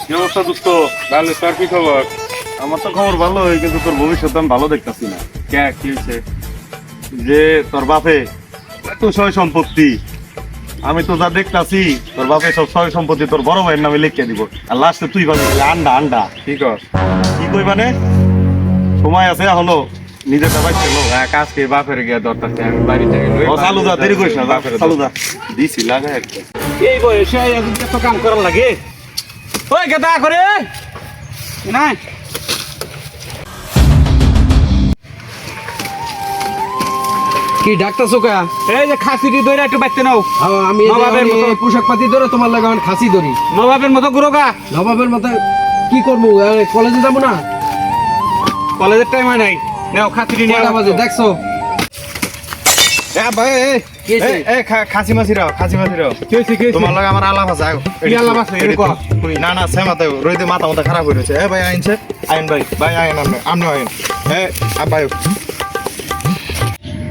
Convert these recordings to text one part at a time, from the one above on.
কি অবস্থা দোস্ত? ভালো, তোর কি খবর? আমার তো খবর ভালোই, কিন্তু তোর ভবিষ্যৎ আমি ভালো দেখতেছি না। কে কি হয়েছে? যে তোর বাপে এত সয় সম্পত্তি, আমি তো যা দেখতাছি তোর বাপে সব সয় সম্পত্তি তোর বড় ভাইয়ের নামে লিখে দিব, আর লাস্টে তুই পাবি আন্ডা আন্ডা। কি কর? কি কই মানে? সময় আছে হলো নিজেরটা বাইর ছিল। আজকে বাপের গিয়া দরকার আমি বাড়ি থেকে ও চালু যা, দেরি করিস না, বাপের চালু যা। দিছি লাগা একটা। এই বয়সে এত কাম করার লাগে? ওই গেদা করে না কি ডাক্তার সোকা? এই যে খাসিটি ধরে একটু বাইতে নাও। আমি নবাবের মতো। পোশাক পাতি ধরে তোমার লাগে আমার খাসি ধরি। নবাবের মতো গুরোগা। নবাবের মতো কি করবো? কলেজে যাবো না? কলেজের টাইম হয় নাই। নাও খাসিটি নিয়ে কয়টা বাজে দেখছো? কি হয়েছে? খাসি মাছি রাও কি হয়েছে কি তোমার লগে আমার আলাপ আছে আও। কি আলাপ আছে? এডি এরকম? না না সেমাতে রইতে মাথা মাথা খারাপ হয়ে রয়েছে। ভাই আইনছে আইন ভাই আইন আমনে আইন ভাই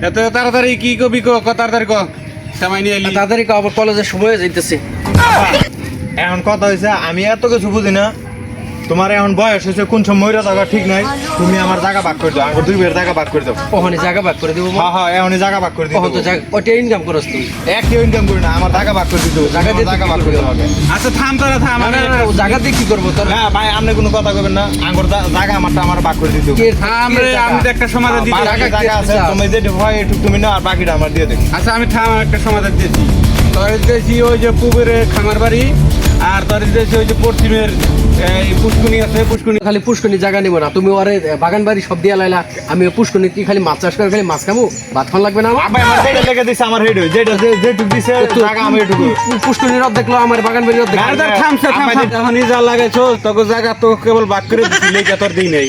এত তাড়াতাড়ি কি কবি তাড়াতাড়ি ক সময় নিয়ে এলি। তাড়াতাড়ি আবার কলেজের সময় যাইতেছে। এখন কথা হয়েছে আমি এত কিছু বুঝি না। তোমার এখন বয়স হয়েছে, কোন সময় মরে থাকা ঠিক নাই। তুমি আমার জায়গা ভাগ করে দাও, আমার দুই বের জায়গা ভাগ করে দাও। ওখানে জায়গা ভাগ করে দেবো। হ্যাঁ এখনই জায়গা ভাগ করে দিতে ওখানে তো ওটা ইনকাম করস তুই। একই ইনকাম করি না, আমার জায়গা ভাগ করে দিতে হবে। জায়গা দিয়ে জায়গা ভাগ করে দেওয়া হবে। আচ্ছা থাম তোরা থাম। না, না, না, ও জায়গা দিয়ে কি করবো তোর? না ভাই আপনি কোনো কথা কবেন না, আমার জায়গা আমারটা আমার ভাগ করে দিতে হবে। কে থাম রে, জায়গা? আমি তো একটা সমাধান দিতে। বাকি জায়গা জায়গা আছে, চাও? তুমি যেটা হয় একটু তুমি না, আর বাকিটা আমার দিয়ে দেবে। আচ্ছা আমি থাম একটা সমাধান দিয়েছি। তোর দিয়েছি ওই যে পুকুরে খামার বাড়ি, আর তোর দিয়েছি ওই যে পশ্চিমের এই পুষ্কুনি আছে, পুষ্কুনি। খালি পুষ্কনি জায়গা নিবো না, তুমি ওরে বাগান বাড়ি সব দিয়া লাইলা। আমি পুষ্কনি কি খালি মাছ চাষ করে খালি মাছ খাবো? ভাত খাওয়া লাগবে না আমার? আব্বা আমার যেটা লেগে দিছে আমার হেড যেটা যেটুক দিছে জায়গা আমি এটুকু। পুষ্কনির অর্ধেক লো, আমার বাগান বাড়ির অর্ধেক। থামছে এখন যা লাগাইছো তোকে জায়গা তো কেবল বাদ করে দিছি, লেগে তোর দিই নেই।